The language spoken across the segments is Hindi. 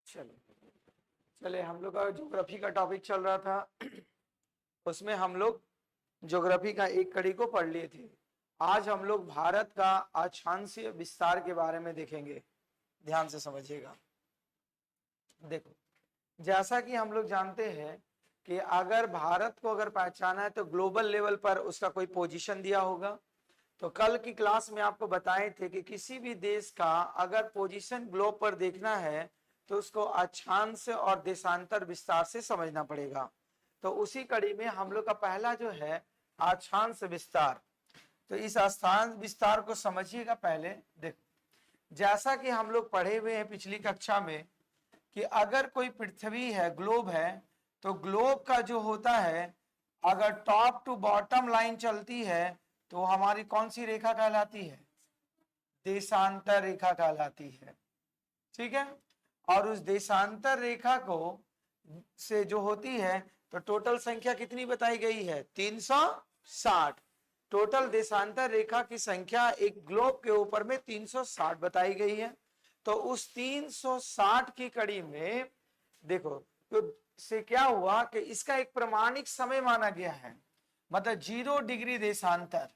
चले हम लोग का ज्योग्राफी का टॉपिक चल रहा था, उसमें हम लोग ज्योग्राफी का एक कड़ी को पढ़ लिए थे। आज हम लोग भारत का अक्षांशीय विस्तार के बारे में देखेंगे। ध्यान से समझिएगा। देखो, जैसा कि हम लोग जानते हैं कि अगर भारत को अगर पहचाना है तो ग्लोबल लेवल पर उसका कोई पोजीशन दिया होगा। तो कल की क्लास में आपको बताए थे कि किसी भी देश का अगर पोजीशन ग्लोब पर देखना है तो उसको अक्षांश और देशांतर विस्तार से समझना पड़ेगा। तो उसी कड़ी में हम लोग का पहला जो है अक्षांश विस्तार। तो इस स्थान विस्तार को समझिएगा। पहले देखो, जैसा कि हम लोग पढ़े हुए हैं पिछली कक्षा में कि अगर कोई पृथ्वी है, ग्लोब है, तो ग्लोब का जो होता है अगर टॉप टू बॉटम लाइन चलती है तो हमारी कौन सी रेखा कहलाती है? देशांतर रेखा कहलाती है। ठीक है। और उस देशांतर रेखा को से जो होती है तो टोटल संख्या कितनी बताई गई है? 360। टोटल देशांतर रेखा की संख्या एक ग्लोब के ऊपर में 360 बताई गई है। तो उस 360 की कड़ी में देखो तो से क्या हुआ कि इसका एक प्रमाणिक समय माना गया है, मतलब 0 डिग्री देशांतर।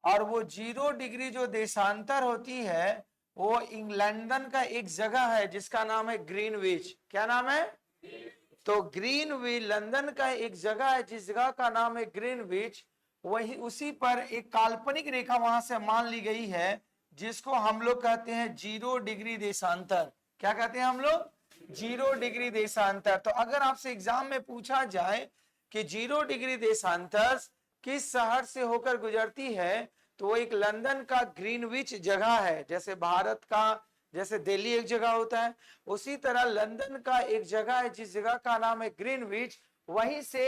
और वो 0 डिग्री जो देशांतर होती है वो लंदन का एक जगह है जिसका नाम है ग्रीनविच। क्या नाम है? तो ग्रीनविच लंदन का एक जगह है जिस जगह का नाम है ग्रीनविच। वही उसी पर एक काल्पनिक रेखा वहां से मान ली गई है जिसको हम लोग कहते हैं 0 डिग्री देशांतर। क्या कहते हैं हम लोग? 0 डिग्री देशांतर। तो अगर आपसे एग्जाम में पूछा जाए कि 0 डिग्री देशांतर किस शहर से होकर गुजरती है तो वो एक लंदन का ग्रीनविच जगह है। जैसे भारत का जैसे दिल्ली एक जगह होता है, उसी तरह लंदन का एक जगह है जिस जगह का नाम है ग्रीनविच। वहीं से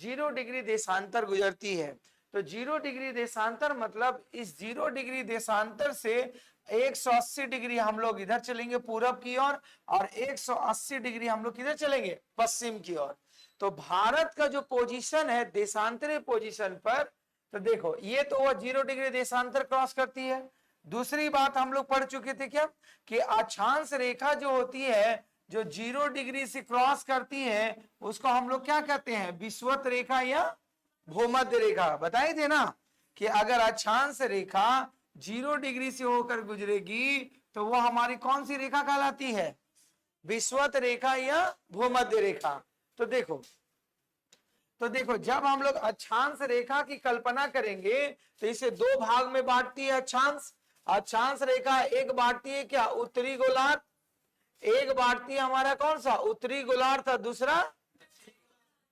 0 डिग्री देशांतर गुजरती है। तो 0 डिग्री देशांतर मतलब इस 0 डिग्री देशांतर से 180 डिग्री हम लोग इधर चलेंगे पूरब की ओर और 180 डिग्री हम लोग किधर चलेंगे? पश्चिम की ओर। तो भारत का जो पोजीशन है देशांतरीय पोजीशन पर, तो देखो ये तो वो 0 डिग्री देशांतर क्रॉस करती है। दूसरी बात हम लोग पढ़ चुके थे क्या कि अक्षांश रेखा जो होती है जो 0 डिग्री से क्रॉस करती है उसको हम लोग क्या कहते हैं? विषुवत रेखा या भूमध्य रेखा। बताए थे ना कि अगर अक्षांश रेखा 0 डिग्री से होकर गुजरेगी तो वो हमारी कौन सी रेखा कहलाती है? विषुवत रेखा या भूमध्य रेखा। तो देखो जब हम लोग अक्षांश रेखा की कल्पना करेंगे तो इसे दो भाग में बांटती है अक्षांश। अक्षांश रेखा एक बांटती है क्या? उत्तरी गोलार्ध। एक बांटती है हमारा कौन सा? उत्तरी गोलार्ध। दूसरा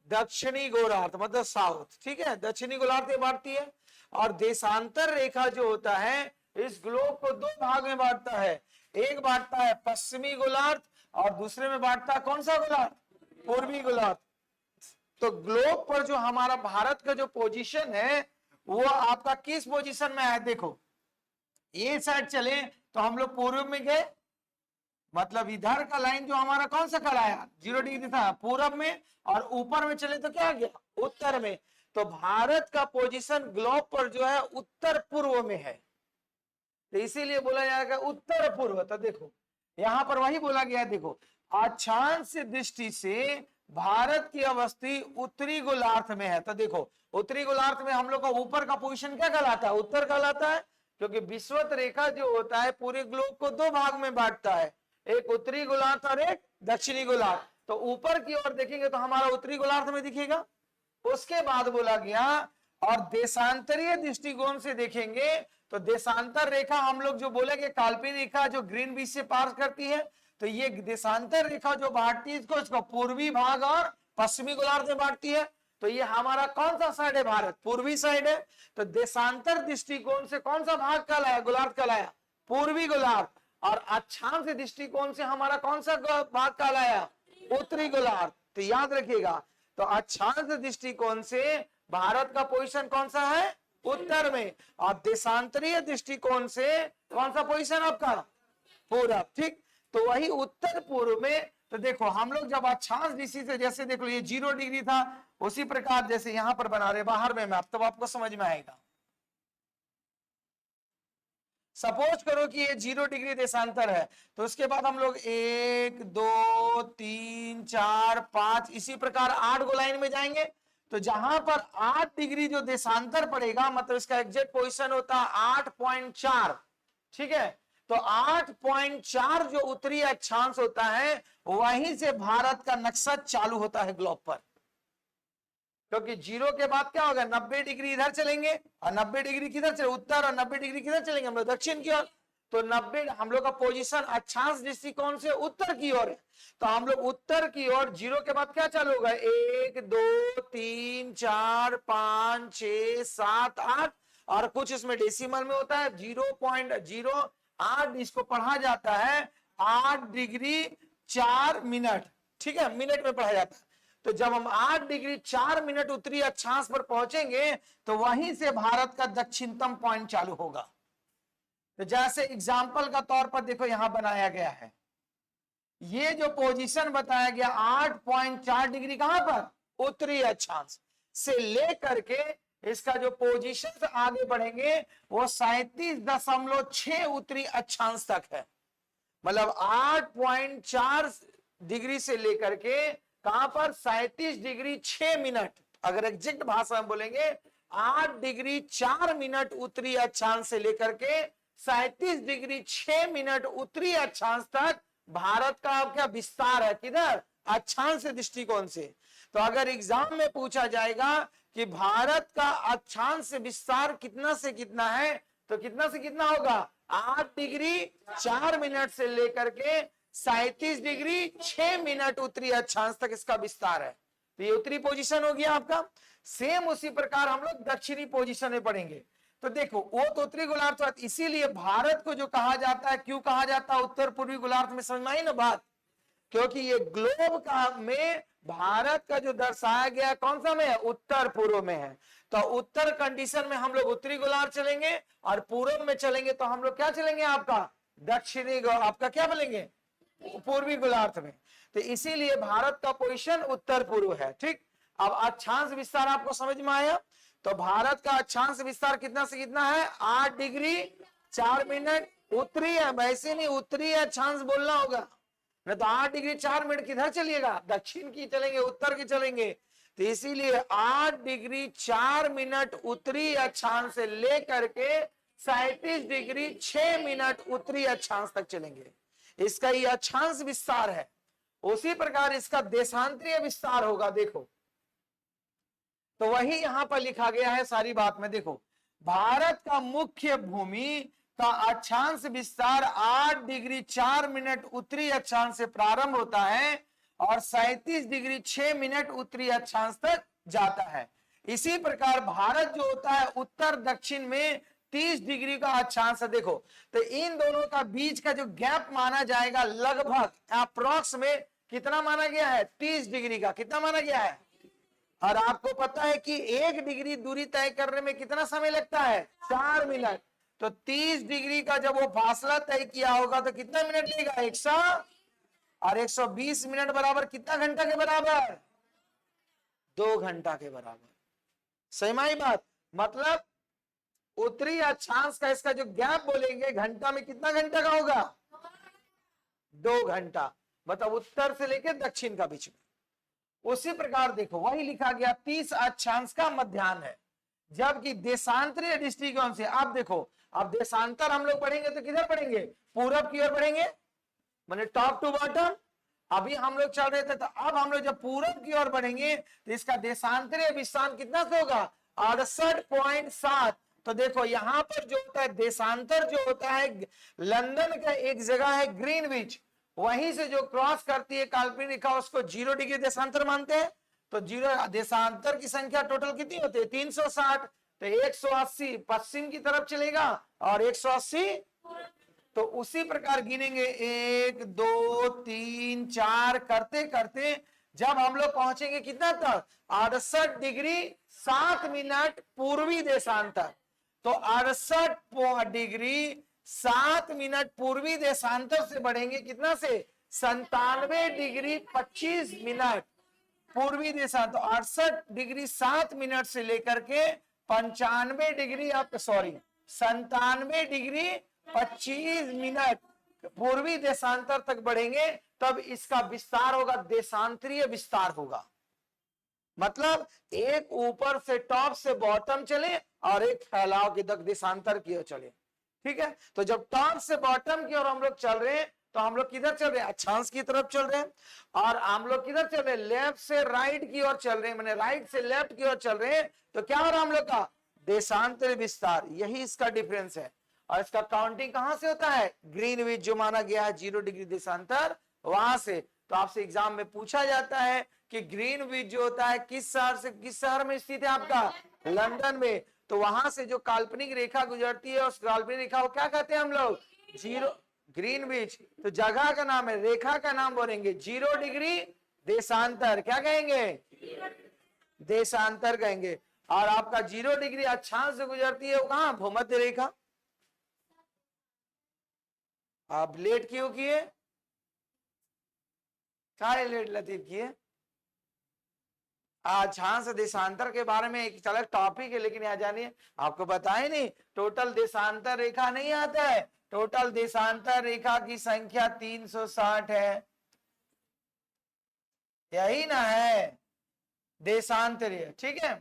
दक्षिणी गोलार्ध मतलब साउथ। ठीक है, दक्षिणी गोलार्ध बांटती है। और देशांतर रेखा जो होता है इस ग्लोब को दो भाग में बांटता है। एक बांटता है पश्चिमी गोलार्ध और दूसरे में बांटता है कौन सा गोलार्ध? पूर्वी गोलार्ध। तो ग्लोब पर जो हमारा भारत का जो पोजीशन है वो आपका किस पोजीशन में है? देखो ये साइड चले तो हम लोग पूर्व में गए, मतलब इधर का लाइन जो हमारा कौन सा कराया? 0 डिग्री था पूरब में। और ऊपर में चले तो क्या गया? उत्तर में। तो भारत का पोजीशन ग्लोब पर जो है उत्तर पूर्व में है, तो इसीलिए बोला जाएगा उत्तर पूर्व। तो देखो यहां पर वही बोला गया है। देखो अक्षांश दृष्टि से भारत की अवस्थी उत्तरी गोलार्ध में है। तो देखो उत्तरी गोलार्ध में हम लोग का ऊपर का पोजीशन क्या कहलाता है? उत्तर कहलाता है, क्योंकि विषुवत रेखा जो होता है पूरे ग्लोब को दो भाग में बांटता है, एक उत्तरी गोलार्ध और एक दक्षिणी गोलार्ध। तो ऊपर की ओर देखेंगे तो हमारा उत्तरी गोलार्ध में दिखेगा। उसके बाद बोला गया और देशांतरीय दृष्टिकोण से देखेंगे तो देशांतर रेखा हम लोग जो बोलेंगे काल्पनिक रेखा जो ग्रीन बीच से पार करती है, तो ये देशांतर रेखा जो बांटती है इसको पूर्वी भाग और पश्चिमी गोलार्ध में बांटती है। तो ये हमारा कौन सा साइड है? भारत पूर्वी साइड है। तो देशांतर दृष्टिकोण से कौन सा भाग कहलाया? गोलार्ध कहलाया पूर्वी गोलार्ध। और अक्षांश दृष्टिकोण से हमारा कौन सा भाग कहलाया? उत्तरी गोलार्ध। तो याद रखिएगा, तो अक्षांश दृष्टिकोण से भारत का पोजीशन कौन सा है? उत्तर में। और देशांतरीय दृष्टिकोण से कौन सा पोजीशन आपका? पूरब। ठीक, तो वही उत्तर पूर्व में। तो देखो हम लोग जब अक्षांश दृष्टि से जैसे देख लो ये 0 डिग्री था, उसी प्रकार जैसे यहां पर बना रहे बाहर में मैप, तब आपको समझ में आएगा। सपोज करो कि ये 0 डिग्री देशांतर है, तो उसके बाद हम लोग 1 2 3 4 5 इसी प्रकार 8 गो लाइन में जाएंगे। तो जहां पर 8 डिग्री जो देशांतर पड़ेगा, मतलब इसका एग्जैक्ट पोजीशन होता है 8.4, ठीक है। तो 8.4 जो उत्तरी अक्षांश होता है, वहीं से भारत का नक्शा चालू होता है ग्लोब पर। क्योंकि 0 के बाद क्या होगा, 90 डिग्री इधर चलेंगे और 90 डिग्री किधर चले, उत्तर, और 90 डिग्री किधर चलेंगे हम लोग, दक्षिण की ओर। तो 90 हम लोग का पोजीशन अक्षांश दृष्टिकोण से उत्तर की ओर है। तो हम लोग उत्तर की ओर 0 के बाद क्या चालू होगा, 1 2 3 4 5 6 7 8, और कुछ इसमें डेसिमल में होता है 0.08, इसको पढ़ा जाता है 8 डिग्री 4 मिनट, ठीक है, मिनट में पढ़ा जाता है। तो जब हम 8 डिग्री 4 मिनट उत्तरी अक्षांश पर पहुंचेंगे, तो वहीं से भारत का दक्षिणतम पॉइंट चालू होगा। तो जैसे एग्जाम्पल का तौर पर देखो यहां बनाया गया है, ये जो पोजीशन बताया गया 8.4 डिग्री कहां पर, उत्तरी अक्षांश से लेकर के इसका जो पोजीशन आगे बढ़ेंगे वो 37.6 उत्तरी अक्षांश तक है। मतलब 8.4 डिग्री से लेकर के कहां पर 37 डिग्री 6 मिनट, अगर एग्जैक्ट भाषा में बोलेंगे 8 डिग्री 4 मिनट उत्तरी अक्षांश से लेकर के 37 डिग्री 6 मिनट उत्तरी अक्षांश तक भारत का क्या विस्तार है, किधर, अक्षांश दृष्टिकोण से। तो अगर एग्जाम में पूछा जाएगा कि भारत का अक्षांश विस्तार कितना से कितना है, तो कितना से कितना होगा, 8 डिग्री 4 मिनट से लेकर के 37 डिग्री 6 मिनट उत्तरी अक्षांश तक इसका विस्तार है। तो ये उत्तरी पोजीशन हो गया आपका। सेम उसी प्रकार हम लोग दक्षिणी पोजीशन में पढ़ेंगे। तो देखो वो तो उत्तरी गोलार्ध, इसीलिए भारत को जो कहा जाता है, क्यों कहा जाता है उत्तर पूर्वी गोलार्ध में, समझ में आई ना बात, क्योंकि ये ग्लोब का में भारत का जो दर्शाया गया कौन सा में है, उत्तर पूर्व में है। तो उत्तर कंडीशन में हम लोग उत्तरी गोलार्ध चलेंगे, और पूर्व में चलेंगे तो हम लोग क्या चलेंगे, आपका दक्षिणी, आपका क्या बोलेंगे, पूर्वी गोलार्ध में। तो इसीलिए भारत का पोजीशन उत्तर पूर्व है, ठीक। अब अक्षांश विस्तार आपको समझ में आया। तो भारत का अक्षांश विस्तार कितना से कितना है, 8 डिग्री 4 मिनट उत्तरी है, वैसे नहीं उत्तरी अक्षांश बोलना होगा, नहीं तो 8 डिग्री 4 मिनट किधर चलिएगा, दक्षिण की चलेंगे, उत्तर की चलेंगे। तो इसीलिए 8 डिग्री 4 मिनट उत्तरी अक्षांश से लेकर के 37 डिग्री 6 मिनट उत्तरी अक्षांश तक चलेंगे। इसका ये अक्षांश विस्तार है। उसी प्रकार इसका देशांतरीय विस्तार होगा। देखो तो वही यहां पर लिखा गया है सारी बात में। देखो भारत का मुख्य भूमि का अक्षांश विस्तार 8 डिग्री 4 मिनट उत्तरी अक्षांश से प्रारंभ होता है और 37 डिग्री 6 मिनट उत्तरी अक्षांश तक जाता है। इसी प्रकार भारत जो होता है उत्तर दक्षिण में 30 डिग्री का अक्षांश है। देखो तो इन दोनों का बीच का जो गैप माना जाएगा लगभग अप्रोक्स में कितना माना गया है, 30 डिग्री का। कितना माना गया है? और आपको पता है कि 1 डिग्री दूरी तय करने में कितना समय लगता है, 4 मिनट। तो 30 डिग्री का जब वो फासला तय किया होगा तो कितना मिनट लेगा, 100 और 120 मिनट बराबर कितना घंटा के बराबर, 2 घंटा के बराबर। सही बात, मतलब उत्तरी अक्षांश का इसका जो गैप बोलेंगे घंटा में कितना घंटा का होगा, 2 घंटा, मतलब उत्तर से लेकर दक्षिण का बीच में। उसी प्रकार देखो वही लिखा गया 30 अक्षांश का मध्याह्न है, जबकि देशांतरीय दृष्टिकोण से आप देखो, अब देशांतर हम लोग पढ़ेंगे तो किधर पढ़ेंगे, पूरब की ओर पढ़ेंगे, माने टॉप टू बॉटम। अभी हम लोग चल रहे थे, तो अब हम लोग जब पूरब की ओर बढ़ेंगे तो इसका देशांतरीय विस्तार कितना से होगा, 68.7। तो देखो यहां पर जो होता है देशांतर जो होता है, लंदन का एक जगह है ग्रीनविच, वहीं से जो क्रॉस करती है काल्पनिक रेखा उसको 0 डिग्री देशांतर मानते हैं। तो 0 देशांतर की संख्या टोटल कितनी होती है, 360। तो 180 पश्चिम की तरफ चलेगा और 180, तो उसी प्रकार गिनेंगे 1 2 3 4 करते करते जब हम लोग पहुंचेंगे कितना तक, 68 डिग्री 7 मिनट पूर्वी देशांतर। तो 68 डिग्री 7 मिनट पूर्वी देशांतर से बढ़ेंगे कितना से, 97 डिग्री 25 मिनट पूर्वी देशांतर। तो 68 डिग्री 7 मिनट से लेकर के 95 डिग्री, आप सॉरी 97 डिग्री 25 मिनट पूर्वी देशांतर तक बढ़ेंगे, तब इसका विस्तार होगा, देशांतरीय विस्तार होगा। मतलब एक ऊपर से टॉप से बॉटम चले और एक फैलाव की देशांतर की ओर चले। ठीक है, तो जब टॉप से बॉटम की ओर हम लोग चल रहे हैं, तो हम लोग किधर चल रहे हैं? अक्षांश की तरफ चल रहे हैं। और हम लोग किधर चल रहे हैं? लेफ्ट से राइट की ओर चल रहे हैं, मैंने राइट से लेफ्ट की ओर चल रहे हैं। तो क्या हो रहा है हम लोग का? देशांतर विस्तार। यही इसका डिफरेंस है। और इसका काउंटिंग कहां से होता है? ग्रीनविच जो माना गया है 0 डिग्री देशांतर, वहां से। तो आपसे एग्जाम में पूछा जाता है कि ग्रीनविच जो होता है किस शहर से किस शहर में स्थित है? आपका लंदन में। तो वहां से जो काल्पनिक रेखा गुजरती है, उस काल्पनिक रेखा को क्या कहते हैं हम लोग? 0 ग्रीनविच। तो जगह का नाम है, रेखा का नाम बोलेंगे 0 डिग्री देशांतर। क्या कहेंगे? देशांतर कहेंगे। और आपका 0 डिग्री अक्षांश से गुजरती है, वो कहां? भूमध्य रेखा। आप लेट क्यों किए? क्या लेट लतीफ किए? अक्षांश देशांतर के बारे में एक अलग टॉपिक है, लेकिन यहाँ जानिए, आपको बताए नहीं, टोटल देशांतर रेखा नहीं आता है। टोटल देशांतर रेखा की संख्या 360 है। यही ना है देशांतरीय। ठीक है,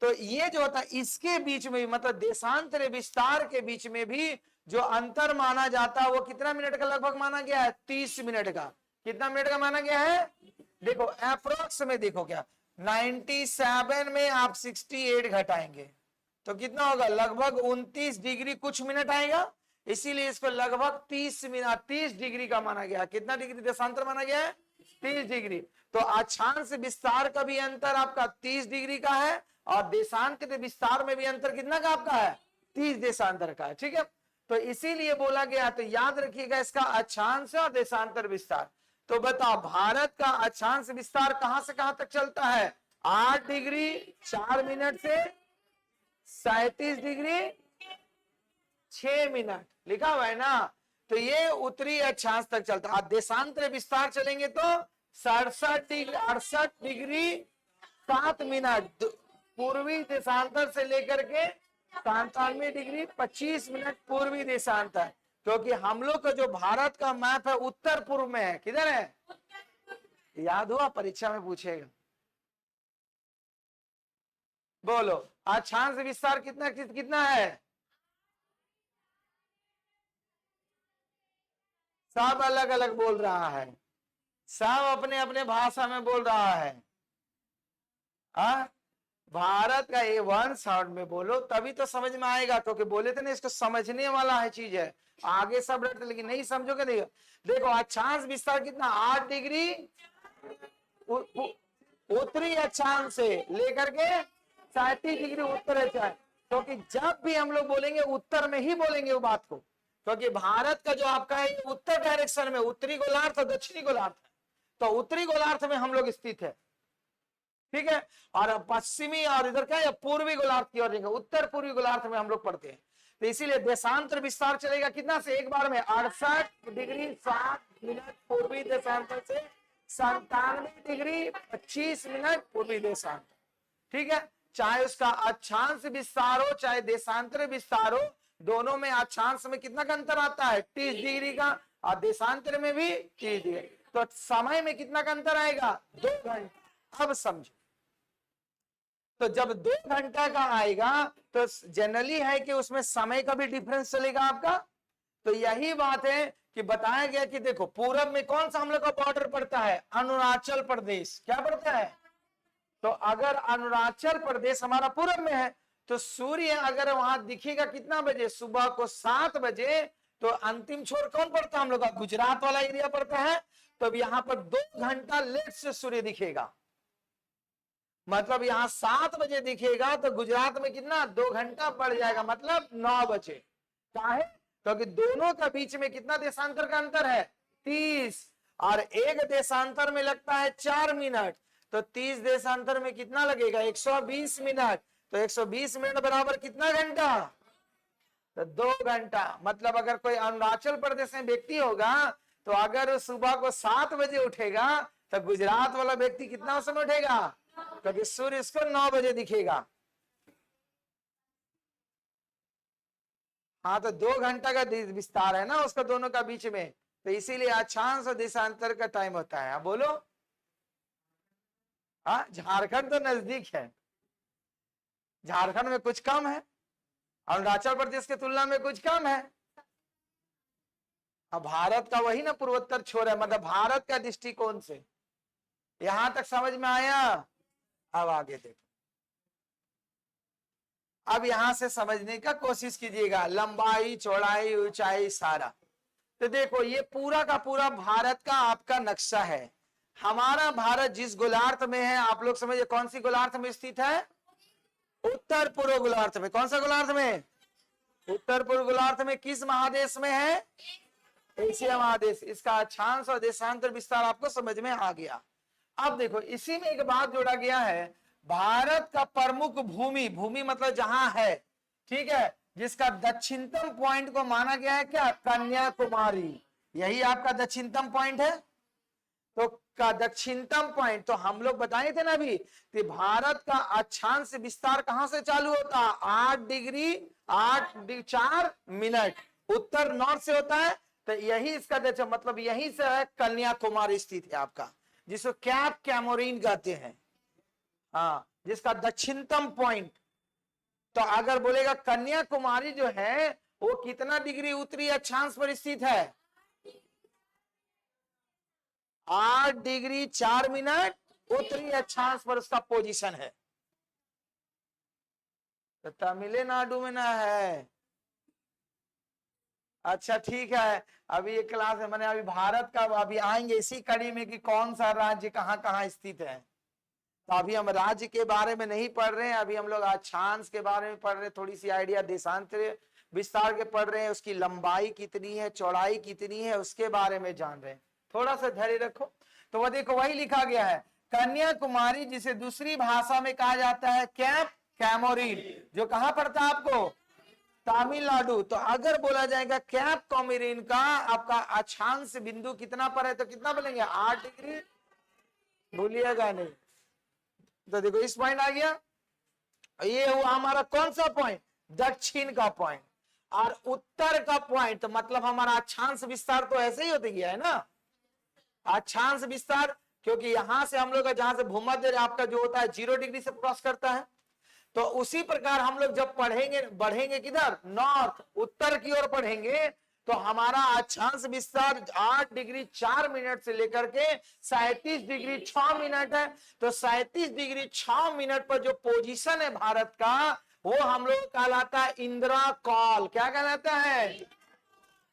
तो ये जो होता है इसके बीच में, मतलब देशांतरीय विस्तार के बीच में भी जो अंतर माना जाता है, वो कितना मिनट का लगभग माना गया है? 30 मिनट का। कितना मिनट का माना गया है? देखो अप्रोक्स में, देखो क्या 97 में आप 68 घटाएंगे तो कितना होगा? लगभग 29 डिग्री कुछ मिनट आएगा। इसीलिए इसको लगभग 30 मिनट 30 डिग्री का माना गया। कितना डिग्री देशांतर माना गया है? 30 डिग्री। तो अक्षांश विस्तार का भी अंतर आपका 30 डिग्री का है, और देशांतर विस्तार में भी अंतर कितना का आपका है? 30 देशांतर का है। ठीक है, तो इसीलिए बोला गया। तो याद रखिएगा इसका अक्षांश और देशांतर विस्तार। तो बताओ भारत का अक्षांश विस्तार कहां से कहां तक चलता है? 8 डिग्री 4 मिनट से 37 डिग्री 6 मिनट लिखा हुआ है ना। तो ये उत्तरी अक्षांश तक चलता है। देशांतर विस्तार चलेंगे तो 68 डिग्री 7 मिनट पूर्वी देशांतर से लेकर के 97 डिग्री 25 मिनट पूर्वी देशांतर। क्योंकि हम लोग का जो भारत का मैप है उत्तर पूर्व में है। किधर है? याद हुआ? परीक्षा में पूछेगा। बोलो अक्षांश विस्तार कितना कितना है? सब अलग अलग बोल रहा है, सब अपने अपने भाषा में बोल रहा है। भारत का ये वन साउंड में बोलो, तभी तो समझ में आएगा। क्योंकि बोले थे ना, इसको समझने वाला है चीज है। आगे सब रटते, लेकिन नहीं समझोगे नहीं। देखो अक्षांश विस्तार कितना? 8 डिग्री उत्तरी अक्षांश से लेकर के 37 डिग्री उत्तर अक्षांश। क्योंकि जब भी हम लोग बोलेंगे उत्तर में ही बोलेंगे वो बात को। क्योंकि भारत का जो आपका है उत्तर डायरेक्शन में, उत्तरी गोलार्ध और दक्षिणी गोलार्ध है। तो उत्तरी गोलार्ध में हम लोग स्थित है। ठीक है, और पश्चिमी और इधर क्या है? पूर्वी गोलार्ध की ओर, उत्तर पूर्वी गोलार्ध में हम लोग पढ़ते हैं। तो इसीलिए देशांतर विस्तार चलेगा कितना से? एक बार में 68 डिग्री 7 मिनट पूर्वी देशांतर से 97 डिग्री 25 मिनट पूर्वी देशांतर। ठीक है, चाहे उसका अक्षांश विस्तार हो चाहे देशांतर विस्तार हो, दोनों में अक्षांश में कितना का अंतर आता है? 30 डिग्री का, और देशांतर में भी 30 डिग्री। तो समय में कितना का अंतर आएगा? 2 घंटे। अब समझो, तो जब 2 घंटा का आएगा तो जनरली है कि उसमें समय का भी डिफरेंस चलेगा आपका। तो यही बात है कि बताया गया कि देखो पूरब में कौन सा हम लोग का बॉर्डर पड़ता है? अरुणाचल प्रदेश। क्या पड़ता है? तो अगर अरुणाचल प्रदेश हमारा पूरब में है, तो सूर्य अगर वहां दिखेगा कितना बजे? सुबह को 7 बजे। तो अंतिम छोर कौन पड़ता है हम लोग का? गुजरात वाला एरिया पड़ता है। तो अब यहाँ पर 2 घंटा लेट से सूर्य दिखेगा। मतलब यहाँ 7 बजे दिखेगा तो गुजरात में कितना? 2 घंटा बढ़ जाएगा, मतलब 9 बजे। काहे? क्योंकि दोनों का बीच में कितना देशांतर का अंतर है? 30। और एक देशांतर में लगता है 4 मिनट। तो 30 देशांतर में कितना लगेगा? 120 मिनट। तो 120 मिनट बराबर कितना घंटा? तो 2 घंटा। मतलब अगर कोई अरुणाचल प्रदेश में व्यक्ति होगा, तो अगर सुबह को 7 बजे उठेगा, तो गुजरात वाला व्यक्ति कितना समय उठेगा? क्योंकि सूर्य इसको 9 बजे दिखेगा। हाँ, तो 2 घंटा का विस्तार है ना उसका दोनों का बीच में, तो इसीलिए अक्षांश और देशांतर का टाइम होता है। बोलो। हाँ, झारखंड तो नजदीक है, झारखंड में कुछ कम है, अरुणाचल प्रदेश की तुलना में कुछ कम है। अब भारत का वही ना पूर्वोत्तर छोर है, मतलब भारत का दृष्टिकोण से। यहां तक समझ में आया? अब आगे देखो, अब यहां से समझने का कोशिश कीजिएगा, लंबाई चौड़ाई ऊंचाई सारा। तो देखो ये पूरा का पूरा भारत का आपका नक्शा है। हमारा भारत जिस गोलार्ध में है, आप लोग समझिए कौन सी गोलार्ध में स्थित है? उत्तर पूर्व गोलार्ध में। कौन सा गोलार्ध में? उत्तर पूर्व गोलार्ध में। किस महादेश में है? एशिया महादेश। इसका अक्षांश और देशांतर विस्तार आपको समझ में आ गया। अब देखो इसी में एक बात जोड़ा गया है, भारत का प्रमुख भूमि, भूमि मतलब जहां है, ठीक है, जिसका दक्षिणतम पॉइंट को माना गया है क्या? कन्याकुमारी। यही आपका दक्षिणतम पॉइंट है। तो का दक्षिणतम पॉइंट, तो हम लोग बताए थे ना अभी कि भारत का अक्षांश विस्तार कहां से चालू होता है? 8 डिग्री 4 मिनट उत्तर नॉर्थ से होता है। तो यही इसका दक्षिण, मतलब यही से है कन्याकुमारी स्थित है आपका, जिसको कैप कैमोरीन कहते हैं। हाँ, जिसका दक्षिणतम पॉइंट। तो अगर बोलेगा कन्याकुमारी जो है वो कितना डिग्री उत्तरी अक्षांश पर स्थित है? 8 डिग्री 4 मिनट उत्तरी अक्षांश पर उसका पोजीशन है। तो तमिलनाडु में ना है। अच्छा ठीक है, अभी एक क्लास है, मैंने अभी भारत का अभी आएंगे इसी कड़ी में कि कौन सा राज्य कहाँ कहाँ स्थित है। तो अभी हम राज्य के बारे में नहीं पढ़ रहे हैं, अभी हम लोग अक्षांश के बारे में पढ़ रहे हैं, थोड़ी सी आइडिया देशांतर विस्तार के पढ़ रहे हैं, उसकी लंबाई कितनी है चौड़ाई कितनी है उसके बारे में जान रहे हैं। थोड़ा सा धैर्य रखो। तो वह देखो वही लिखा गया है, कन्याकुमारी जिसे दूसरी भाषा में कहा जाता है कैप कैमोरीन, जो कहां पड़ता है आपको? तमिलनाडु। तो अगर बोला जाएगा कैप कैमोरीन का आपका अक्षांश बिंदु कितना पर है, तो कितना बोलेंगे? 8 डिग्री। भूलिएगा नहीं। तो देखो इस पॉइंट आ गया, ये हुआ हमारा कौन सा पॉइंट? दक्षिण का पॉइंट। और उत्तर का पॉइंट, तो मतलब हमारा अक्षांश विस्तार तो ऐसे ही होते गया है ना, अक्षांश विस्तार, क्योंकि यहां से हम लोग जहां से भूमध्य आपका जो होता है 0 डिग्री से क्रॉस करता है। तो उसी प्रकार हम लोग जब पढ़ेंगे, बढ़ेंगे किधर? नॉर्थ, उत्तर की ओर पढ़ेंगे, तो हमारा अक्षांश विस्तार 8 डिग्री 4 मिनट से लेकर के 37 डिग्री 6 मिनट है। तो 37 डिग्री 6 मिनट पर जो पोजीशन है भारत का, वो हम लोग कहलाता है इंदिरा कॉल। क्या कहलाता है?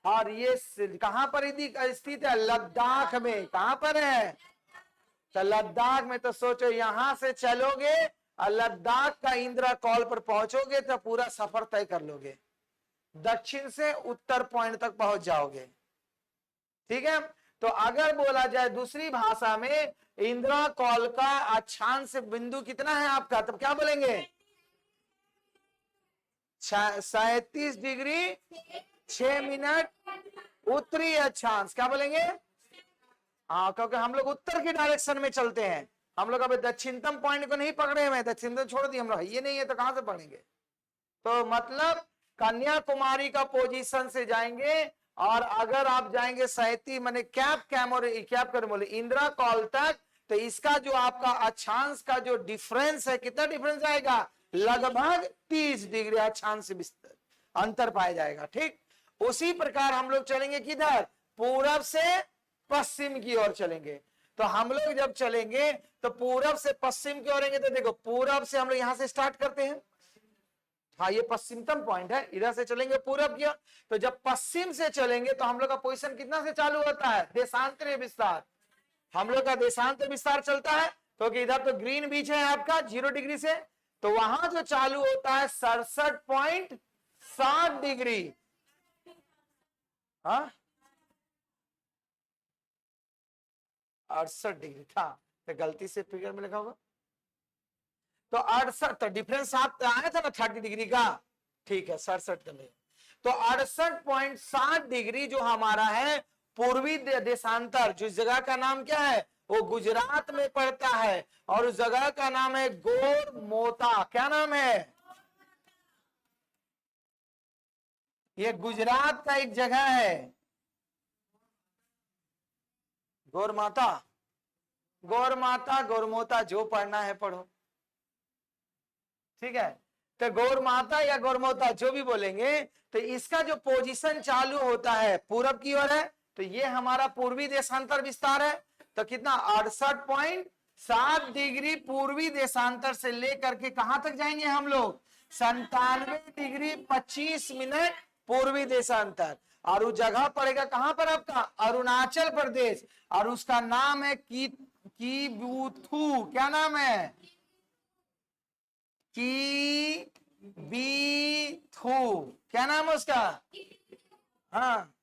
और ये कहां पर स्थित है? लद्दाख में। कहां पर है? तो लद्दाख में। तो सोचो यहां से चलोगे और लद्दाख का इंदिरा कॉल पर पहुंचोगे तो पूरा सफर तय कर लोगे, दक्षिण से उत्तर पॉइंट तक पहुंच जाओगे। ठीक है। तो अगर बोला जाए दूसरी भाषा में इंदिरा कॉल का अक्षांश बिंदु कितना है आपका, तब क्या बोलेंगे? 37 डिग्री 6 मिनट उत्तरी अक्षांश। क्या बोलेंगे? हाँ, क्योंकि हम लोग उत्तर की डायरेक्शन में चलते हैं, हम लोग अभी दक्षिणतम पॉइंट को नहीं पकड़े हुए, दक्षिणतम छोड़ दिए हम लोग, ये नहीं है तो कहां से पढ़ेंगे? तो मतलब कन्याकुमारी का पोजीशन से जाएंगे, और अगर आप जाएंगे 37 माने कैप कैमोरी इंदिरा कॉल तक, तो इसका जो आपका अक्षांश का जो डिफरेंस है, कितना डिफरेंस आएगा? लगभग 30 डिग्री अक्षांश अंतर पाया जाएगा। ठीक उसी प्रकार हम लोग चलेंगे किधर? पूरब से पश्चिम की ओर चलेंगे। तो हम लोग जब चलेंगे तो पूरब से पश्चिम की ओर आएंगे, तो देखो पूरब से हम लोग यहां से स्टार्ट करते हैं। हाँ, ये पश्चिमतम पॉइंट है, इधर से चलेंगे पूरब की ओर। तो जब पश्चिम से चलेंगे तो हम लोग का पोजीशन कितना से चालू होता है? देशांतरीय विस्तार। हम लोग का देशांतर विस्तार चलता है, क्योंकि तो इधर तो ग्रीन बीच है आपका 0 डिग्री से, तो वहां जो चालू होता है 67.7 डिग्री। हाँ, 68 डिग्री था, तो गलती से फिगर में लिखा होगा। तो 68, तो डिफरेंस 7 आया था ना 30 डिग्री का। ठीक है, 67 में। तो 68.7 डिग्री जो हमारा है पूर्वी देशांतर, जिस जगह का नाम क्या है? वो गुजरात में पड़ता है, और उस जगह का नाम है गोरमोता। क्या नाम है? ये गुजरात का एक जगह है, गौरमाता, गौरमाता, गौरमोता, जो पढ़ना है पढ़ो, ठीक है। तो गौरमाता या गौरमोता जो भी बोलेंगे, तो इसका जो पोजीशन चालू होता है पूरब की ओर है, तो ये हमारा पूर्वी देशांतर विस्तार है। तो कितना 68.7 डिग्री पूर्वी देशांतर से लेकर के कहां तक जाएंगे हम लोग, 97 डिग्री 25 मिनट पूर्वी देशांतर। और वो जगह पड़ेगा कहां पर आपका, अरुणाचल प्रदेश, और उसका नाम है कीबुथु। क्या नाम है, कीबीथु। क्या नाम है उसका, हाँ,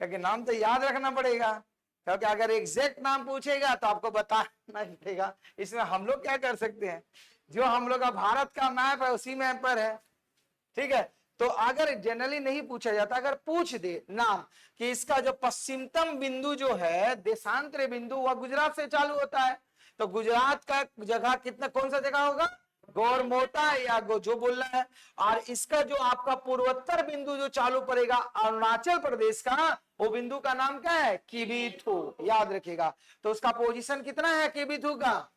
क्योंकि नाम तो याद रखना पड़ेगा, क्योंकि अगर एग्जैक्ट नाम पूछेगा तो आपको बताना पड़ेगा। इसमें हम लोग क्या कर सकते हैं, जो हम लोग का भारत का मैप है उसी मैप पर है, ठीक है। तो अगर जनरली नहीं पूछा जाता, अगर पूछ दे नाम कि इसका जो पश्चिमतम बिंदु जो है देशांतर बिंदु, वह गुजरात से चालू होता है, तो गुजरात का जगह कितना, कौन सा जगह होगा, गौरमोता या जो बोल रहा है। और इसका जो आपका पूर्वोत्तर बिंदु जो चालू पड़ेगा अरुणाचल प्रदेश का, वो बिंदु का नाम क्या है, किबीथु, याद रखिएगा। तो उसका पोजीशन कितना है किबीथु का,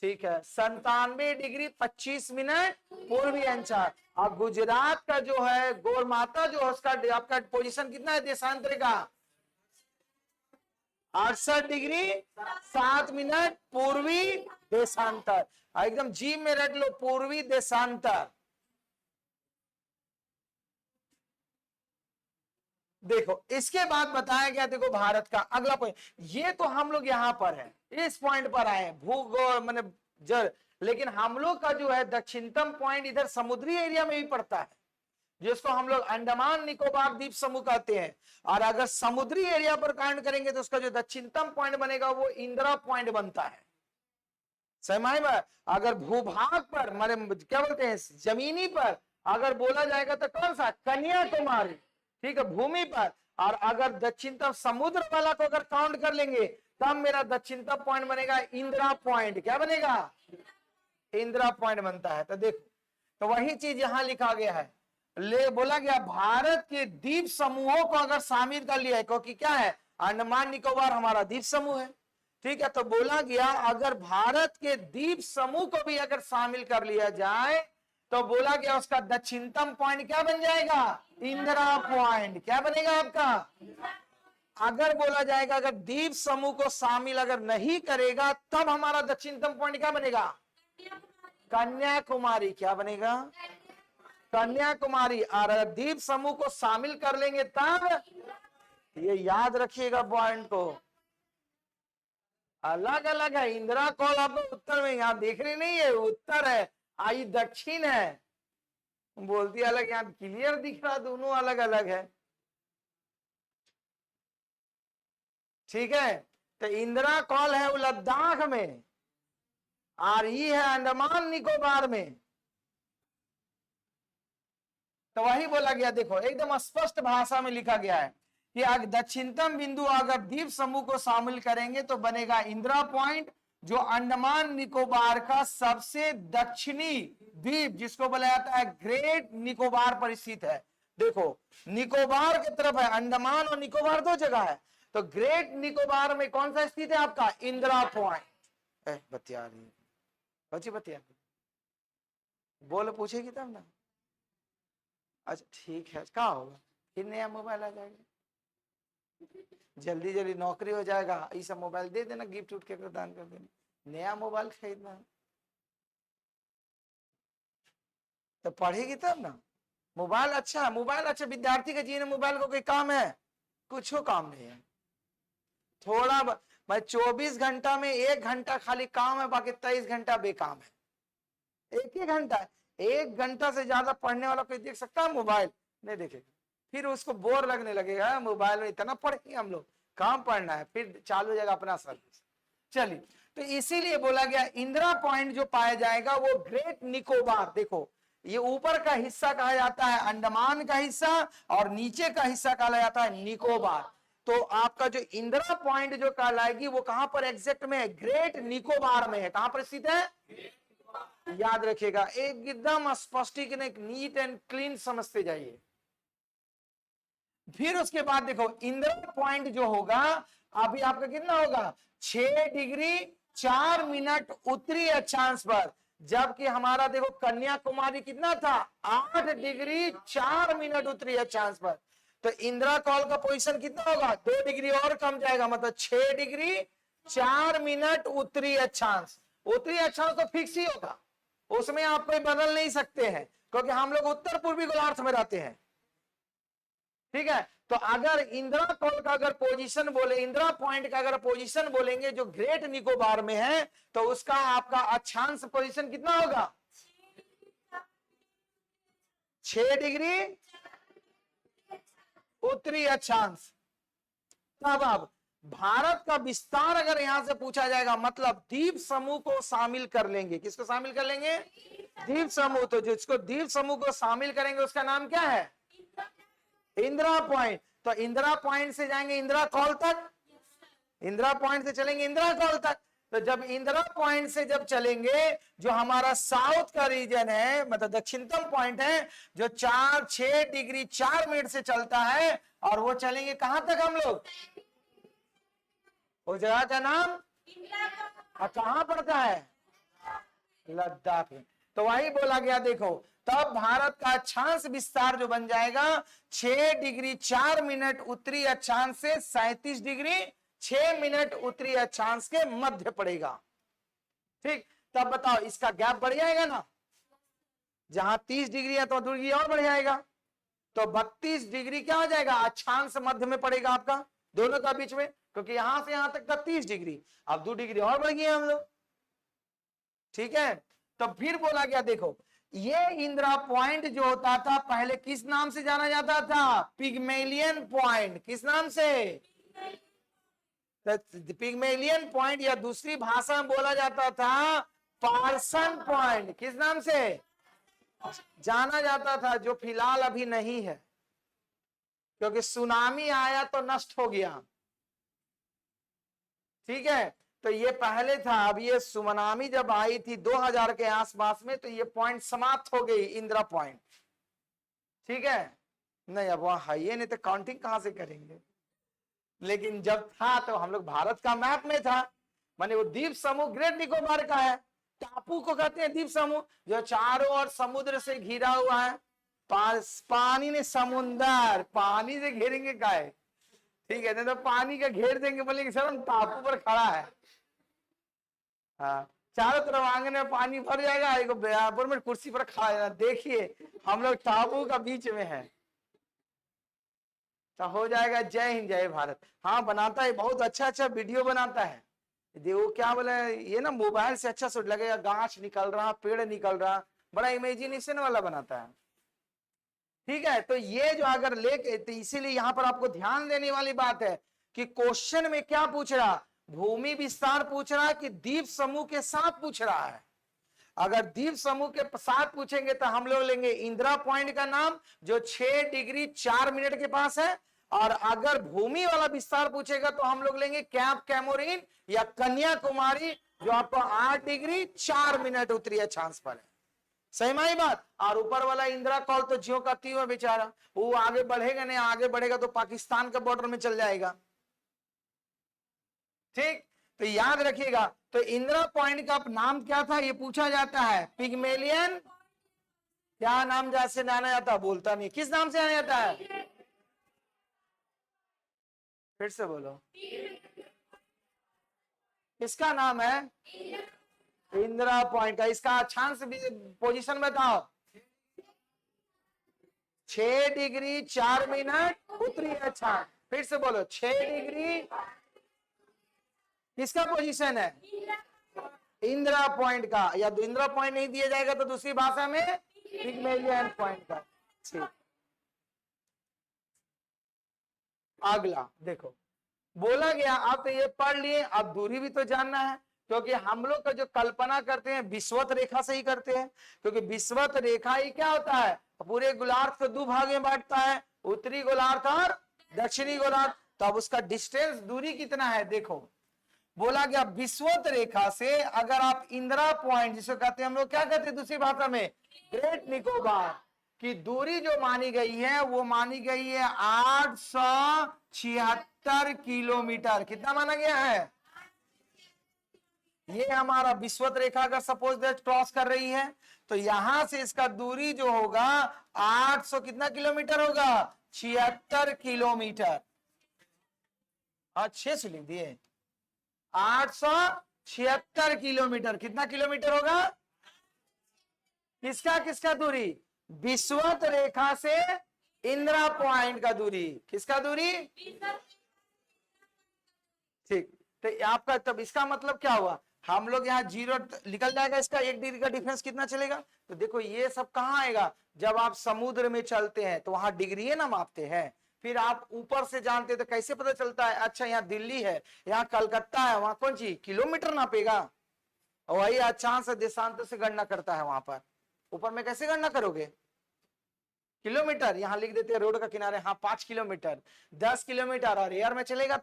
ठीक है, 97 डिग्री 25 मिनट पूर्वी अंचल। और गुजरात का जो है गौरमाता जो है उसका आपका पोजीशन कितना है देशांतर का, 68 डिग्री 7 मिनट पूर्वी देशांतर। एकदम जी में रख लो, पूर्वी देशांतर। देखो इसके बाद बताया गया, देखो भारत का अगला पॉइंट, ये तो हम लोग यहां पर है, इस पॉइंट पर आए भूगोल मैंने जल, लेकिन हम लोग का जो है दक्षिणतम पॉइंट इधर समुद्री एरिया में भी पड़ता है, जिसको हम लोग अंडमान निकोबार द्वीप समूह कहते हैं। और अगर समुद्री एरिया पर काउंट करेंगे तो उसका जो दक्षिणतम पॉइंट बनेगा वो इंदिरा पॉइंट बनता है। समझ में, अगर भूभाग पर मारे क्या बोलते हैं जमीनी पर अगर बोला जाएगा तो कौन सा, कन्याकुमारी, ठीक है, भूमि पर। और अगर दक्षिणतम समुद्र वाला को अगर काउंट कर लेंगे तब मेरा दक्षिणतम पॉइंट बनेगा इंदिरा पॉइंट। क्या बनेगा, इंदिरा पॉइंट बनता है। तो देखो, तो वही चीज यहां लिखा गया है, ले बोला गया भारत के द्वीप समूहों को अगर शामिल कर लिया है, क्योंकि क्या है अंडमान निकोबार हमारा द्वीप समूह है, ठीक है। तो बोला गया अगर भारत के द्वीप समूह को भी अगर शामिल कर लिया जाए तो बोला गया उसका दक्षिणतम पॉइंट क्या बन जाएगा, इंदिरा पॉइंट। क्या बनेगा आपका, अगर बोला जाएगा अगर द्वीप समूह को शामिल अगर नहीं करेगा तब हमारा दक्षिणतम पॉइंट क्या बनेगा, कन्याकुमारी। क्या बनेगा, कन्याकुमारी। और द्वीप समूह को शामिल कर लेंगे तब, ये याद रखिएगा पॉइंट को, अलग अलग है। इंदिरा कॉल आपको उत्तर में यहाँ देख रही नहीं है, उत्तर है, आई दक्षिण है, बोलती अलग, यहाँ क्लियर दिख रहा, दोनों अलग अलग है, ठीक है। तो इंदिरा कॉल है वो लद्दाख में, और ये है अंडमान निकोबार में। तो वही बोला गया, देखो एकदम स्पष्ट भाषा में लिखा गया है कि अगर दक्षिणतम बिंदु अगर द्वीप समूह को शामिल करेंगे तो बनेगा इंदिरा पॉइंट, जो अंडमान निकोबार का सबसे दक्षिणी द्वीप जिसको बोला जाता है ग्रेट निकोबार पर स्थित है। देखो निकोबार की तरफ है, अंडमान और निकोबार दो जगह है, तो ग्रेट निकोबार में कौन सा स्थित है आपका, इंदिरा पॉइंट। बतिया रही बची, बतिया बोल पूछेगी तब ना, अच्छा ठीक है, क्या होगा, फिर नया मोबाइल आ जाएगा, जल्दी जल्दी नौकरी हो जाएगा, ऐसा मोबाइल दे देना, गिफ्ट उठ के प्रदान कर देना, नया मोबाइल खरीदना है तो पढ़ेगी तब ना। मोबाइल अच्छा है, मोबाइल अच्छा, विद्यार्थी के जीवन में मोबाइल को कोई काम है, कुछ काम नहीं है। थोड़ा मैं 24 घंटा में 1 घंटा खाली काम है, बाकी 23 घंटा बेकाम है। एक ही घंटा, 1 घंटा से ज्यादा पढ़ने वाला कोई देख सकता है मोबाइल, नहीं देखेगा, फिर उसको बोर लगने लगेगा, मोबाइल में इतना पढ़ेंगे हम लोग, काम पढ़ना है, फिर चालू हो जाएगा अपना सर्विस। चलिए, तो इसीलिए बोला गया इंदिरा पॉइंट जो पाया जाएगा वो ग्रेट निकोबार, देखो ये ऊपर का हिस्सा कहा जाता है अंडमान का हिस्सा और नीचे का हिस्सा कहा जाता है निकोबार। तो आपका जो इंदिरा पॉइंट जो कहलाएगी वो कहां पर एग्जैक्ट में है, ग्रेट निकोबार में है। कहां पर स्थित है, याद रखिएगा, एकदम स्पष्टीकरण, एक नीट एंड क्लीन समझते जाइए। फिर उसके बाद देखो इंदिरा पॉइंट जो होगा, अभी आपका कितना होगा, 6 डिग्री 4 मिनट उत्तरी अक्षांश पर, जबकि हमारा देखो कन्याकुमारी कितना था, 8 डिग्री 4 मिनट उत्तरी अक्षांश पर। तो इंदिरा कॉल का पोजीशन कितना होगा, 2 डिग्री और कम जाएगा, मतलब 6 डिग्री 4 मिनट उत्तरी अक्षांश। उत्तरी अक्षांश तो फिक्स ही होगा, उसमें आप कोई बदल नहीं सकते हैं, क्योंकि हम लोग उत्तर पूर्वी गोलार्ध में रहते हैं। ठीक है, तो अगर इंदिरा कॉल का अगर पोजीशन बोले, इंदिरा पॉइंट का अगर पोजीशन बोलेंगे जो ग्रेट निकोबार में है, तो उसका आपका अक्षांश पोजीशन कितना होगा, 6 डिग्री उत्तरी अक्षांश। तब अब भारत का विस्तार अगर यहां से पूछा जाएगा, मतलब द्वीप समूह को शामिल कर लेंगे, किसको शामिल कर लेंगे, द्वीप समूह। तो जिसको द्वीप समूह को शामिल करेंगे उसका नाम क्या है, इंदिरा पॉइंट। तो इंदिरा पॉइंट से जाएंगे इंदिरा कॉल तक, इंदिरा पॉइंट से चलेंगे इंदिरा कॉल तक। तो जब इंदिरा पॉइंट से जब चलेंगे, जो हमारा साउथ का रीजन है, मतलब दक्षिणतम पॉइंट है, जो 6 डिग्री 4 मिनट से चलता है, और वो चलेंगे कहां तक हम लोग, उस जगह का नाम कहां पड़ता है, लद्दाख में। तो वही बोला गया, देखो तब भारत का अक्षांश विस्तार जो बन जाएगा 6 डिग्री 4 मिनट उत्तरी अक्षांश से 37 डिग्री 6 मिनट उत्तरी अक्षांश के मध्य पड़ेगा। ठीक, तब बताओ इसका गैप बढ़ जाएगा ना, जहां 30 डिग्री है तो 2 डिग्री और बढ़ जाएगा, तो 32 डिग्री क्या हो जाएगा, अक्षांश मध्य में पड़ेगा आपका दोनों का बीच में, क्योंकि यहां से यहां तक था 30 डिग्री, अब 2 डिग्री और बढ़ गए हम लोग। ठीक है, तो फिर बोला गया, देखो ये इंदिरा पॉइंट जो होता था पहले किस नाम से जाना जाता था, पिग्मेलियन पॉइंट। किस नाम से, पिग्मेलियन पॉइंट, या दूसरी भाषा में बोला जाता था पार्सन पॉइंट। किस नाम से जाना जाता था, जो फिलहाल अभी नहीं है, क्योंकि सुनामी आया तो नष्ट हो गया। ठीक है, तो ये पहले था, अब ये सुनामी जब आई थी 2000 के आसपास में, तो ये पॉइंट समाप्त हो गई इंदिरा पॉइंट। ठीक है, नहीं अब वहां है ये, नहीं तो काउंटिंग कहां से करेंगे। लेकिन जब था तो हम लोग भारत का मैप में था, माने वो द्वीप समूह ग्रेट निकोबार का है, टापू को कहते हैं द्वीप समूह, जो चारों ओर समुद्र से घिरा हुआ है। पानी ने समुंदर, पानी से घेरेंगे काहे, ठीक है, नहीं तो पानी का घेर देंगे, बोलेंगे सर हम टापू पर खड़ा है। हाँ, चारों तरफ आंगन में पानी भर जाएगा, एक बराबर में कुर्सी पर खड़ा है, देखिए हम लोग टापू का बीच में है, तो हो जाएगा। जय हिंद जय भारत। हाँ बनाता है, बहुत अच्छा अच्छा वीडियो बनाता है, देखो क्या बोले, ये ना मोबाइल से अच्छा से लगेगा, गाछ निकल रहा, पेड़ निकल रहा, बड़ा इमेजिनेशन वाला बनाता है। ठीक है, तो ये जो अगर लेके, तो इसीलिए यहां पर आपको ध्यान देने वाली बात है कि क्वेश्चन में क्या पूछ रहा, भूमि विस्तार पूछ रहा है कि द्वीप समूह के साथ पूछ रहा है। अगर द्वीप समूह के साथ पूछेंगे तो हम लोग लेंगे इंदिरा पॉइंट का नाम, जो 6 डिग्री 4 मिनट के पास है, और अगर भूमि वाला विस्तार पूछेगा तो हम लोग लेंगे कैंप कैमोरिन या कन्याकुमारी, जो आपको 8 डिग्री 4 मिनट उत्तरी अक्षांश पर है। सही माई बात। और ऊपर वाला इंदिरा कॉल तो ज्यो का त्यों है बेचारा, वो आगे बढ़ेगा नहीं, आगे बढ़ेगा तो पाकिस्तान के बॉर्डर में चल जाएगा। ठीक, तो याद रखिएगा, तो इंदिरा पॉइंट का नाम क्या था ये पूछा जाता है, पिग्मेलियन, क्या नाम से जाना जाता है, बोलता नहीं, किस नाम से जाना जाता है, फिर से बोलो, किसका नाम है, इंदिरा पॉइंट का। इसका अक्षांश पोजीशन बताओ, 6 डिग्री 4 मिनट उत्तरी अक्षांश। फिर से बोलो, 6 डिग्री, किसका पोजीशन है, इंदिरा पॉइंट का, या इंदिरा पॉइंट नहीं दिया जाएगा तो दूसरी भाषा में पिग्मेलियन पॉइंट का। ठीक, अगला देखो बोला गया, आप तो ये पढ़ लिए, अब दूरी भी तो जानना है, क्योंकि हम लोग का जो कल्पना करते हैं विश्वत रेखा से ही करते हैं, क्योंकि विश्वत रेखा ही क्या होता है, पूरे गोलार्ध को 2 भाग में बांटता है, उत्तरी गोलार्ध और दक्षिणी गोलार्ध। तो अब उसका डिस्टेंस दूरी कितना है, देखो बोला गया विषुवत रेखा से अगर आप इंदिरा पॉइंट, जिसे कहते हैं हम लोग क्या कहते हैं दूसरी भाषा में, ग्रेट निकोबार की दूरी जो मानी गई है वो मानी गई है 876 किलोमीटर। कितना माना गया है? ये हमारा विषुवत रेखा अगर सपोज दैट क्रॉस कर रही है तो यहां से इसका दूरी जो होगा 800 कितना किलोमीटर होगा? 76 किलोमीटर। 600 लिख दिए, 876 किलोमीटर। कितना किलोमीटर होगा? किसका किसका दूरी? विषुवत रेखा से इंदिरा पॉइंट का दूरी। किसका दूरी? ठीक। तो आपका तब इसका मतलब क्या हुआ? हम लोग यहाँ 0 निकल जाएगा, इसका 1 डिग्री का डिफरेंस कितना चलेगा? तो देखो ये सब कहाँ आएगा? जब आप समुद्र में चलते हैं तो वहां डिग्री ना मापते हैं, फिर आप ऊपर से जानते हैं तो कैसे पता चलता है? अच्छा यहाँ दिल्ली है, यहाँ कलकत्ता है, वहां कौन सी किलोमीटर नापेगा? और वही अक्षांश देशांतर से गणना करता है। वहां पर ऊपर में कैसे गणना करोगे? किलोमीटर। यहाँ लिख देते हैं रोड का किनारे, हाँ 5 किलोमीटर, 10 किलोमीटर, और एयर में चलेगा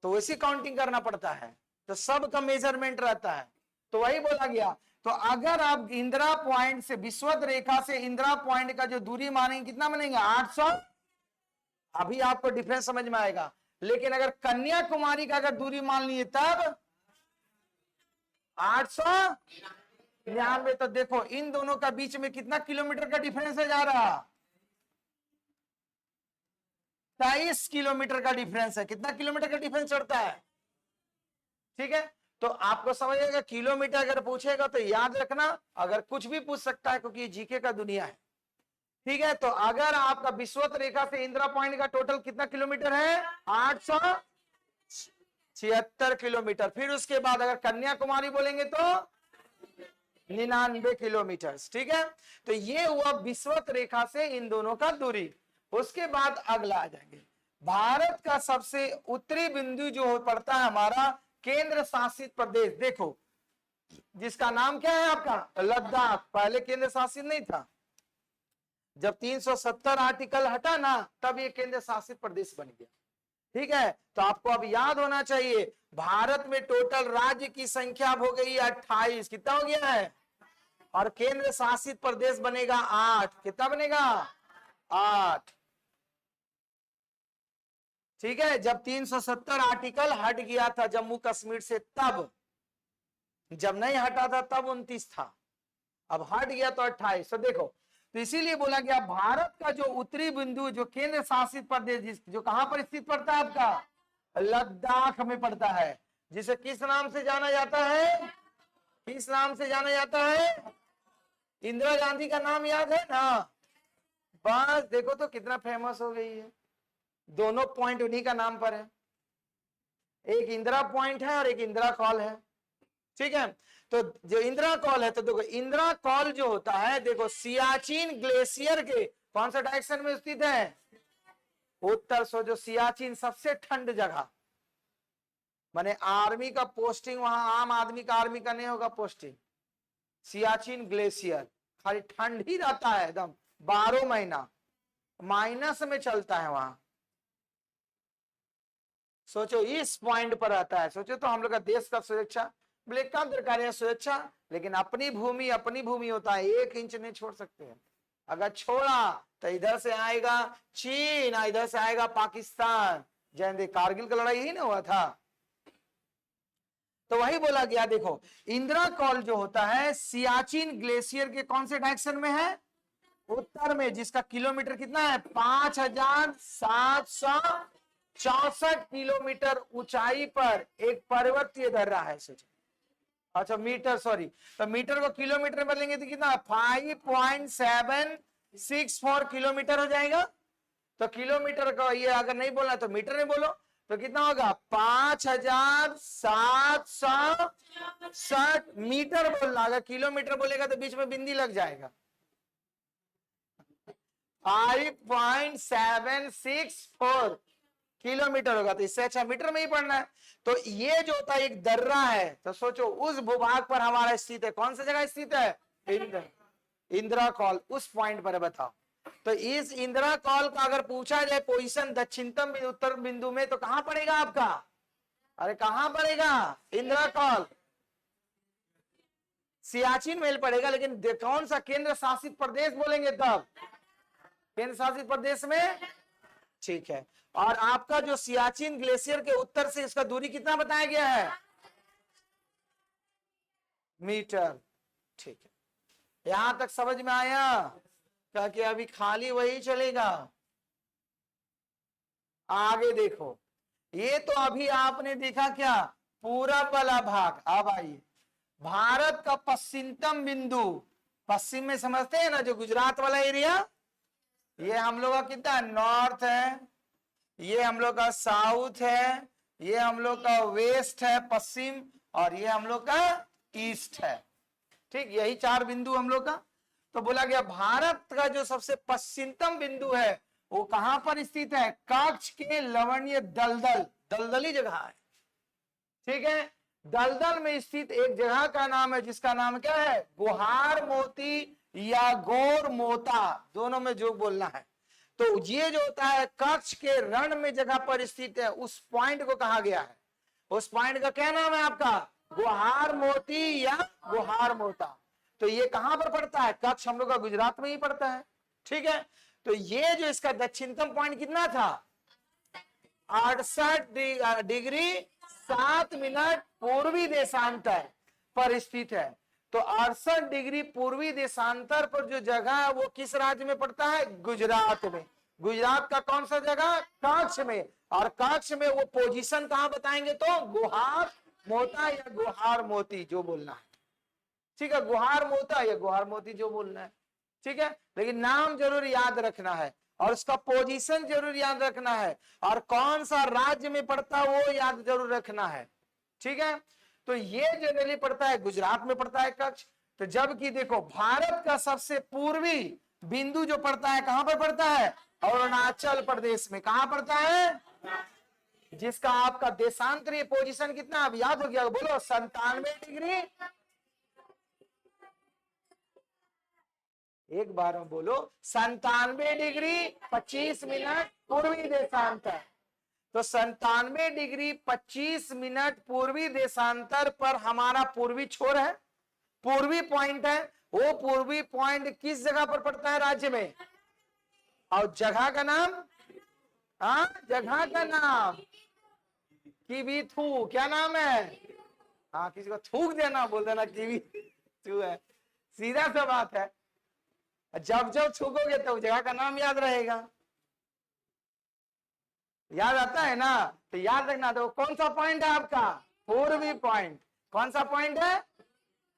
तो वैसी काउंटिंग करना पड़ता है। तो सब का मेजरमेंट रहता है। तो वही बोला गया। तो अगर आप इंदिरा पॉइंट से, विषुवत रेखा से इंदिरा पॉइंट का जो दूरी मानेंगे, कितना मानेंगे? 800। अभी आपको डिफरेंस समझ में आएगा। लेकिन अगर कन्याकुमारी का अगर दूरी मान लिए तब 899। तो देखो इन दोनों का बीच में कितना किलोमीटर का डिफरेंस है जा रहा? 23 किलोमीटर का डिफरेंस है। कितना किलोमीटर का डिफरेंस चढ़ता है? ठीक है। तो आपको समझेगा, किलोमीटर अगर पूछेगा तो याद रखना, अगर कुछ भी पूछ सकता है क्योंकि जीके का दुनिया है। ठीक है। तो अगर आपका विषुवत रेखा से इंदिरा पॉइंट का टोटल कितना किलोमीटर है? 876 किलोमीटर। फिर उसके बाद अगर कन्याकुमारी बोलेंगे तो 99 किलोमीटर। ठीक है। तो ये हुआ विषुवत रेखा से इन दोनों का दूरी। उसके बाद अगला आ जाएंगे, भारत का सबसे उत्तरी बिंदु जो पड़ता है हमारा केंद्र शासित प्रदेश। देखो जिसका नाम क्या है आपका? लद्दाख। पहले केंद्र शासित नहीं था। जब 370 आर्टिकल हटा ना तब ये केंद्र शासित प्रदेश बन गया। ठीक है। तो आपको अब याद होना चाहिए, भारत में टोटल राज्य की संख्या हो गई 28। कितना हो गया है? और केंद्र शासित प्रदेश बनेगा 8। कितना बनेगा? 8। ठीक है। जब 370 आर्टिकल हट गया था जम्मू कश्मीर से, तब जब नहीं हटा था तब 29 था, अब हट गया तो 28। तो देखो, तो इसीलिए बोला गया भारत का जो उत्तरी बिंदु, जो केंद्र शासित प्रदेश, जो कहां पर स्थित पड़ता है आपका? लद्दाख में पड़ता है। जिसे किस नाम से जाना जाता है? किस नाम से जाना जाता है? इंदिरा गांधी का नाम याद है ना? बस देखो तो कितना फेमस हो गई है। दोनों पॉइंट उन्हीं का नाम पर है। एक इंदिरा पॉइंट है और एक इंदिरा कॉल है। ठीक है। तो जो इंदिरा कॉल है, तो देखो इंदिरा कॉल जो होता है, देखो सियाचिन ग्लेशियर के कौन सा डायरेक्शन में स्थित है? उत्तर। सो जो सियाचिन सबसे ठंड जगह, माने आर्मी का पोस्टिंग वहां आम आदमी का, आर्मी का नहीं होगा पोस्टिंग। सियाचिन ग्लेशियर खाली ठंड ही रहता है एकदम 12 महीना, माइनस में चलता है वहां। सोचो इस पॉइंट पर रहता है। सोचो तो हम लोग का देश का सुरक्षा, बोले काम दरकार है सुरक्षा, लेकिन अपनी भूमि होता है, 1 इंच नहीं छोड़ सकते हैं। अगर छोड़ा तो इधर से आएगा चीन, इधर से आएगा पाकिस्तान। जैसे कारगिल का लड़ाई ही ना हुआ था। तो वही बोला गया, देखो इंदिरा कॉल जो होता है सियाचिन ग्लेशियर के कौन से डायरेक्शन में है? उत्तर में। जिसका किलोमीटर कितना है? 5764 किलोमीटर ऊंचाई पर एक पर्वतीय दर्रा है। सोचो, अच्छा मीटर, सॉरी, तो मीटर को किलोमीटर में बदलेंगे तो कितना? 5.764 किलोमीटर हो जाएगा। तो किलोमीटर का ये अगर नहीं बोलना तो मीटर में बोलो, तो कितना होगा? 5760 मीटर बोलना। अगर किलोमीटर बोलेगा तो बीच में बिंदी लग जाएगा। 5.764 किलोमीटर होगा, तो इससे अच्छा मीटर में ही पढ़ना है। तो ये जो होता है एक दर्रा है। तो सोचो उस भूभाग पर हमारा स्थित है। कौन सी जगह स्थित है? इंदिरा कॉल उस पॉइंट पर है। बताओ, तो इस इंदिरा कॉल का अगर पूछा जाए पोजीशन दक्षिणतम उत्तर बिंदु में, तो कहां पड़ेगा आपका? अरे कहां पड़ेगा? इंदिरा कॉल, सियाचिन मेल पड़ेगा, लेकिन कौन सा केंद्र शासित प्रदेश बोलेंगे तब? केंद्र शासित प्रदेश में, ठीक है। और आपका जो सियाचिन ग्लेशियर के उत्तर से इसका दूरी कितना बताया गया है? मीटर, ठीक है। यहां तक समझ में आया? क्या कि अभी खाली वही चलेगा? आगे देखो, ये तो अभी आपने देखा क्या, पूरब वाला भाग। अब आइए भारत का पश्चिमतम बिंदु, पश्चिम में समझते हैं ना, जो गुजरात वाला एरिया, ये हम लोग का कितना नॉर्थ है, ये हम लोग का साउथ है, ये हम लोग का वेस्ट है पश्चिम, और ये हम लोग का ईस्ट है। ठीक, यही 4 बिंदु हम लोग का। तो बोला गया भारत का जो सबसे पश्चिमतम बिंदु है वो कहां पर स्थित है? कच्छ के लवणीय दलदल, दलदली जगह है, ठीक है। दलदल में स्थित एक जगह का नाम है, जिसका नाम क्या है? गुहार मोती या गोर मोता, दोनों में जो बोलना है। तो ये जो होता है कच्छ के रण में जगह पर स्थित है, उस पॉइंट को कहा गया है, उस पॉइंट का क्या नाम है आपका? गुहार मोती या गुहार मोता। तो ये कहां पर पड़ता है? कच्छ हम लोग का गुजरात में ही पड़ता है, ठीक है। तो ये जो इसका दक्षिणतम पॉइंट कितना था? 68 डिग्री 7 मिनट पूर्वी देशांतर पर स्थित है। तो 68 डिग्री पूर्वी देशांतर पर जो जगह है वो किस राज्य में पड़ता है? गुजरात में। गुजरात का कौन सा जगह? कच्छ में। और कच्छ में वो पोजीशन कहां बताएंगे? तो गुहार मोता या गुहार मोती जो बोलना है, ठीक है। गुहार मोता या गुहार मोती जो बोलना है, ठीक है। लेकिन नाम जरूर याद रखना है, और उसका पोजीशन जरूर याद रखना है, और कौन सा राज्य में पड़ता है वो याद जरूर रखना है, ठीक है। तो ये जनरली पड़ता है गुजरात में पड़ता है कच्छ। तो जबकि देखो भारत का सबसे पूर्वी बिंदु जो पड़ता है कहां पर पड़ता है? अरुणाचल प्रदेश में। कहां पड़ता है? जिसका आपका देशांतरीय पोजीशन कितना अब याद हो गया? बोलो 97 डिग्री, एक बार में बोलो, 97 डिग्री 25 मिनट पूर्वी देशांतर। तो 97 डिग्री 25 मिनट पूर्वी देशांतर पर हमारा पूर्वी छोर है, पूर्वी पॉइंट है। वो पूर्वी पॉइंट किस जगह पर पड़ता है राज्य में? और जगह का नाम? हाँ, जगह का नाम किवीथू। क्या नाम है? हाँ, किसी को थूक देना, बोल देना किवीथू है, सीधा सा बात है। जब जब थूकोगे तो जगह का नाम याद रहेगा, याद आता है ना? तो याद रखना। तो कौन सा पॉइंट है आपका? पूर्वी पॉइंट। कौन सा पॉइंट है?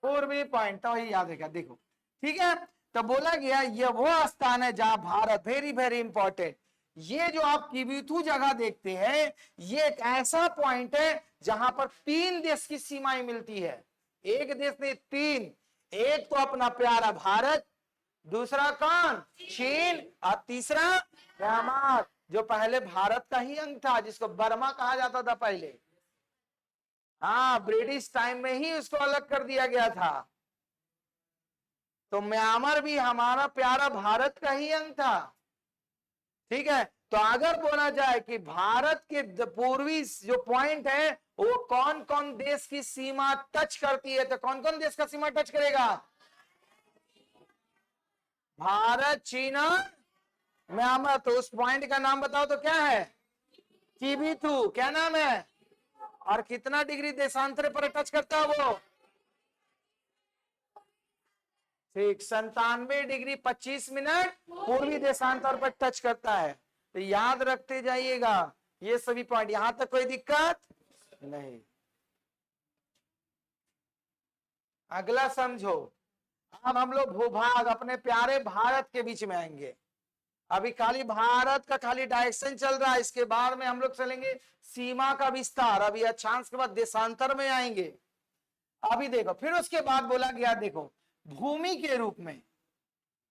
पूर्वी पॉइंट। तो वही याद रखा, देखो, ठीक है। तो बोला गया ये वो स्थान है जहां भारत, वेरी वेरी इंपॉर्टेंट, ये जो आप किवीथू जगह देखते हैं, ये एक ऐसा पॉइंट है जहां पर 3 देश की सीमाएं मिलती है। एक देश नहीं, 3। एक तो अपना प्यारा भारत, दूसरा कौन? चीन, और तीसरा म्यांमार, जो पहले भारत का ही अंग था, जिसको बर्मा कहा जाता था पहले। हाँ, ब्रिटिश टाइम में ही उसको अलग कर दिया गया था। तो म्यांमार भी हमारा प्यारा भारत का ही अंग था, ठीक है। तो अगर बोला जाए कि भारत के पूर्वी जो पॉइंट है वो कौन कौन देश की सीमा टच करती है, तो कौन कौन देश का सीमा टच करेगा? भारत, चीन, म्यांमार। तो उस पॉइंट का नाम बताओ तो क्या है? किवीथू। क्या नाम है? और कितना डिग्री देशांतर पर टच करता है वो? ठीक, 97 डिग्री 25 मिनट पूर्वी देशांतर पर टच करता है। तो याद रखते जाइएगा ये सभी पॉइंट। यहां तक कोई दिक्कत नहीं। अगला समझो, अब हम लोग भूभाग अपने प्यारे भारत के बीच में आएंगे। अभी खाली भारत का खाली डायरेक्शन चल रहा है, इसके बाद में हम लोग चलेंगे सीमा का विस्तार। अभी अक्षांश के बाद देशांतर में आएंगे। अभी देखो, फिर उसके बाद बोला गया, देखो भूमि के रूप में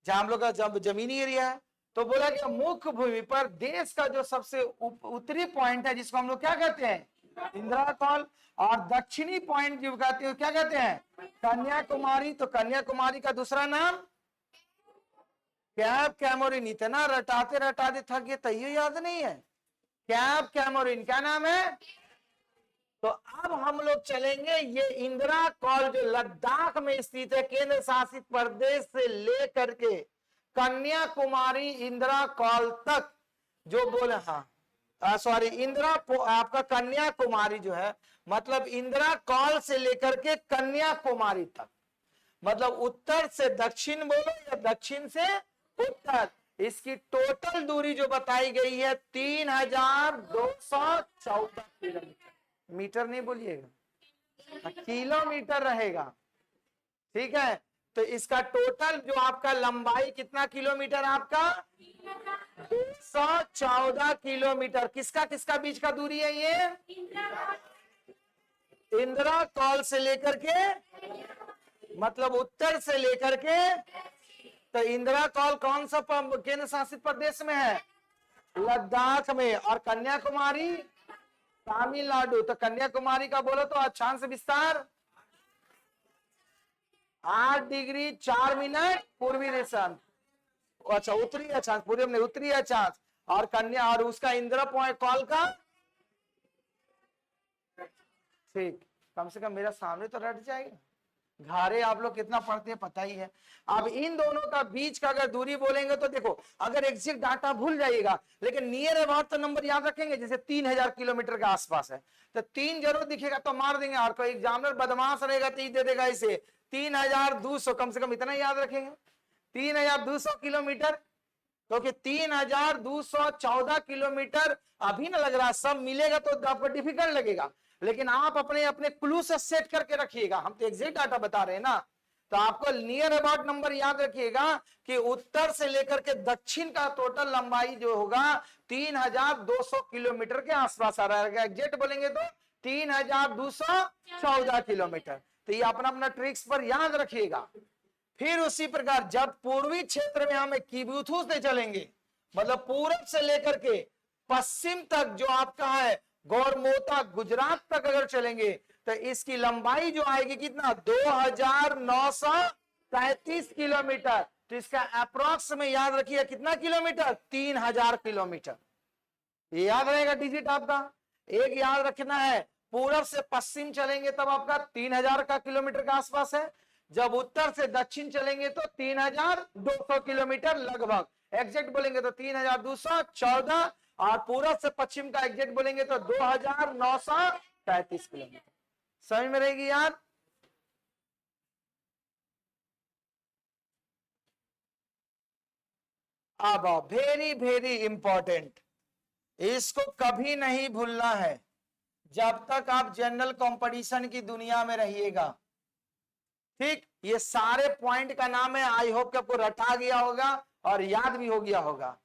जहां हम लोग का जब जमीनी एरिया है, तो बोला गया मुख्य भूमि पर देश का जो सबसे उत्तरी पॉइंट है, जिसको हम लोग क्या कहते हैं? इंदिरा कॉल। और दक्षिणी पॉइंट जो कहते हैं क्या कहते हैं? कन्याकुमारी। तो कन्याकुमारी का दूसरा नाम कैप कैमोरिन। इतना रटाते रटाते थक गए, तैयो याद नहीं है? Cap Comorin. क्या नाम है? तो अब हम लोग चलेंगे, ये इंदिरा कॉल जो लद्दाख में स्थित है, केंद्र शासित प्रदेश से लेकर के कन्याकुमारी इंदिरा कॉल तक जो बोले, हाँ सॉरी, इंदिरा आपका कन्याकुमारी जो है, मतलब इंदिरा कॉल से लेकर के कन्याकुमारी तक, मतलब उत्तर से दक्षिण बोलो या दक्षिण से उत्तर, इसकी टोटल दूरी जो बताई गई है 3214 किलोमीटर। मीटर नहीं बोलिएगा, किलोमीटर रहेगा, ठीक है। तो इसका टोटल जो आपका लंबाई कितना किलोमीटर, आपका 214 किलोमीटर। किसका किसका बीच का दूरी है ये, इंदिरा कॉल से लेकर के, मतलब उत्तर से लेकर के, तो इंदिरा कॉल कौन सा केंद्र शासित प्रदेश में है, लद्दाख में, और कन्याकुमारी तमिलनाडु। तो कन्याकुमारी का बोलो तो अक्षांश विस्तार 8 डिग्री 4 मिनट पूर्वी दिशा, अच्छा उत्तरी अक्षांश, पूर्व में उत्तरी अक्षांश, और कन्या और उसका इंदिरा पॉइंट कॉल का, ठीक, कम से कम मेरा सामने तो रट जाएगा। घारे आप लोग कितना पढ़ते हैं पता ही है। अब इन दोनों का बीच का अगर दूरी बोलेंगे तो देखो, अगर एग्जैक्ट डाटा भूल जाइएगा, लेकिन नियर अबाउट तो नंबर याद रखेंगे। जैसे 3000 किलोमीटर के आसपास है तो 3 जरूर दिखेगा तो मार देंगे, और कोई एग्जामिनर बदमाश रहेगा तो दे देगा इसे 3200, कम से कम इतना याद रखेंगे 3200 किलोमीटर, क्योंकि 3214 किलोमीटर अभी ना लग रहा, सब मिलेगा तो आपको डिफिकल्ट लगेगा, लेकिन आप अपने अपने क्लू से सेट करके रखिएगा। हम तो एग्जैक्ट डाटा बता रहे हैं ना, तो आपको नियर अबाउट नंबर याद रखिएगा कि उत्तर से लेकर के दक्षिण का टोटल लंबाई जो होगा 3200 किलोमीटर के आसपास आ रहेगा। एग्जैक्ट बोलेंगे तो 3214 किलोमीटर। तो ये अपना अपना ट्रिक्स पर याद रखिएगा। फिर उसी प्रकार जब पूर्वी क्षेत्र में हमें किबुथु से चलेंगे, मतलब पूरब से लेकर के पश्चिम तक जो आपका है गौरमोता गुजरात तक अगर चलेंगे, तो इसकी लंबाई जो आएगी कितना 2933 किलोमीटर। तो इसका अप्रोक्स में याद रखिए कितना किलोमीटर, 3000 किलोमीटर। ये याद रहेगा डिजिट आपका। एक याद रखना है, पूरब से पश्चिम चलेंगे तब आपका 3000 का किलोमीटर के आसपास है, जब उत्तर से दक्षिण चलेंगे तो 3200 किलोमीटर लगभग। एग्जैक्ट बोलेंगे तो 3214, और पूरब से पश्चिम का एग्जैक्ट बोलेंगे तो 2933 किलोमीटर। समझ में रहेगी यार। अब वेरी वेरी इंपॉर्टेंट, इसको कभी नहीं भूलना है जब तक आप जनरल कंपटीशन की दुनिया में रहिएगा। ठीक, ये सारे पॉइंट का नाम है, आई होप कि आपको रटा गया होगा और याद भी हो गया होगा।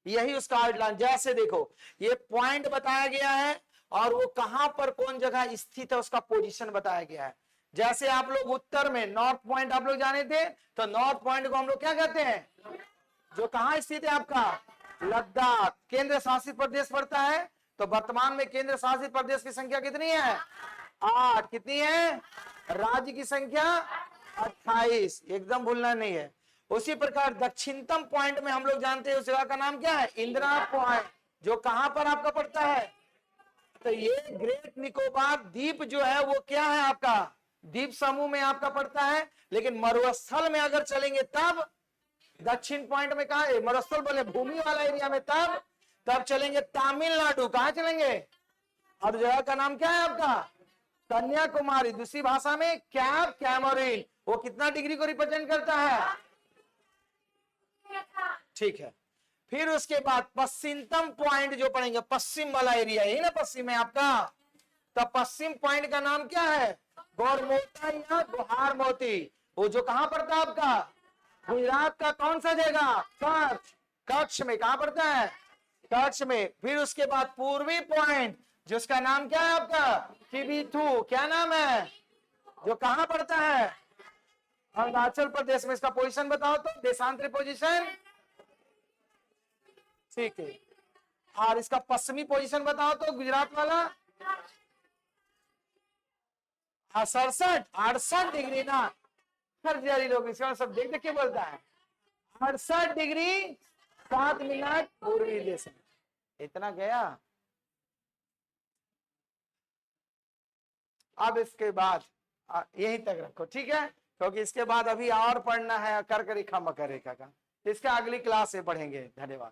यही उसका आउटलाइन। जैसे देखो ये पॉइंट बताया गया है और वो कहां पर कौन जगह स्थित है उसका पोजीशन बताया गया है। जैसे आप लोग उत्तर में नॉर्थ पॉइंट आप लोग जाने थे, तो नॉर्थ पॉइंट को हम लोग क्या कहते हैं, जो कहां स्थित है आपका लद्दाख, केंद्र शासित प्रदेश पड़ता है। तो वर्तमान में केंद्र शासित प्रदेश की संख्या कितनी है, 8। कितनी है, राज्य की संख्या 28, एकदम भूलना नहीं है। उसी प्रकार दक्षिणतम पॉइंट में हम लोग जानते हैं उस जगह का नाम क्या है, इंदिरा पॉइंट, जो कहां पर आपका पड़ता है, तो ये ग्रेट निकोबार द्वीप जो है वो क्या है आपका द्वीप समूह में आपका पड़ता है। लेकिन मरुस्थल में अगर चलेंगे तब दक्षिण पॉइंट में कहा है, मरुस्थल बोले भूमि वाला एरिया में, तब चलेंगे तमिलनाडु। कहां चलेंगे, और जगह का नाम क्या है आपका कन्याकुमारी, दूसरी भाषा में कैप कैमोरिन। वो कितना डिग्री को रिप्रेजेंट करता है, ठीक है। फिर उसके बाद पश्चिमतम पॉइंट जो पड़ेंगे, पश्चिम वाला एरिया, यही ना पश्चिम में आपका, तो पश्चिम पॉइंट का नाम क्या है, गौरमोता या गुहार मोती। वो जो कहां पड़ता है आपका गुजरात का कौन सा जगह, कच्छ, कच्छ में कहां पड़ता है, कच्छ में। फिर उसके बाद पूर्वी पॉइंट जिसका नाम क्या है आपका किबिथु, क्या नाम है, जो कहां पड़ता है अरुणाचल प्रदेश में। इसका पोजीशन बताओ तो, देशांतरी पोजीशन, ठीक है। और इसका पश्चिमी पोजीशन बताओ तो गुजरात वाला 68 डिग्री ना, हर लोग इसका सब देख देख के बोलता है 68 डिग्री 7 मिनट पूर्वी देश में। इतना गया। अब इसके बाद यहीं तक रखो, ठीक है, क्योंकि इसके बाद अभी और पढ़ना है कर्क रेखा मकर रेखा का, इसका अगली क्लास से पढ़ेंगे। धन्यवाद।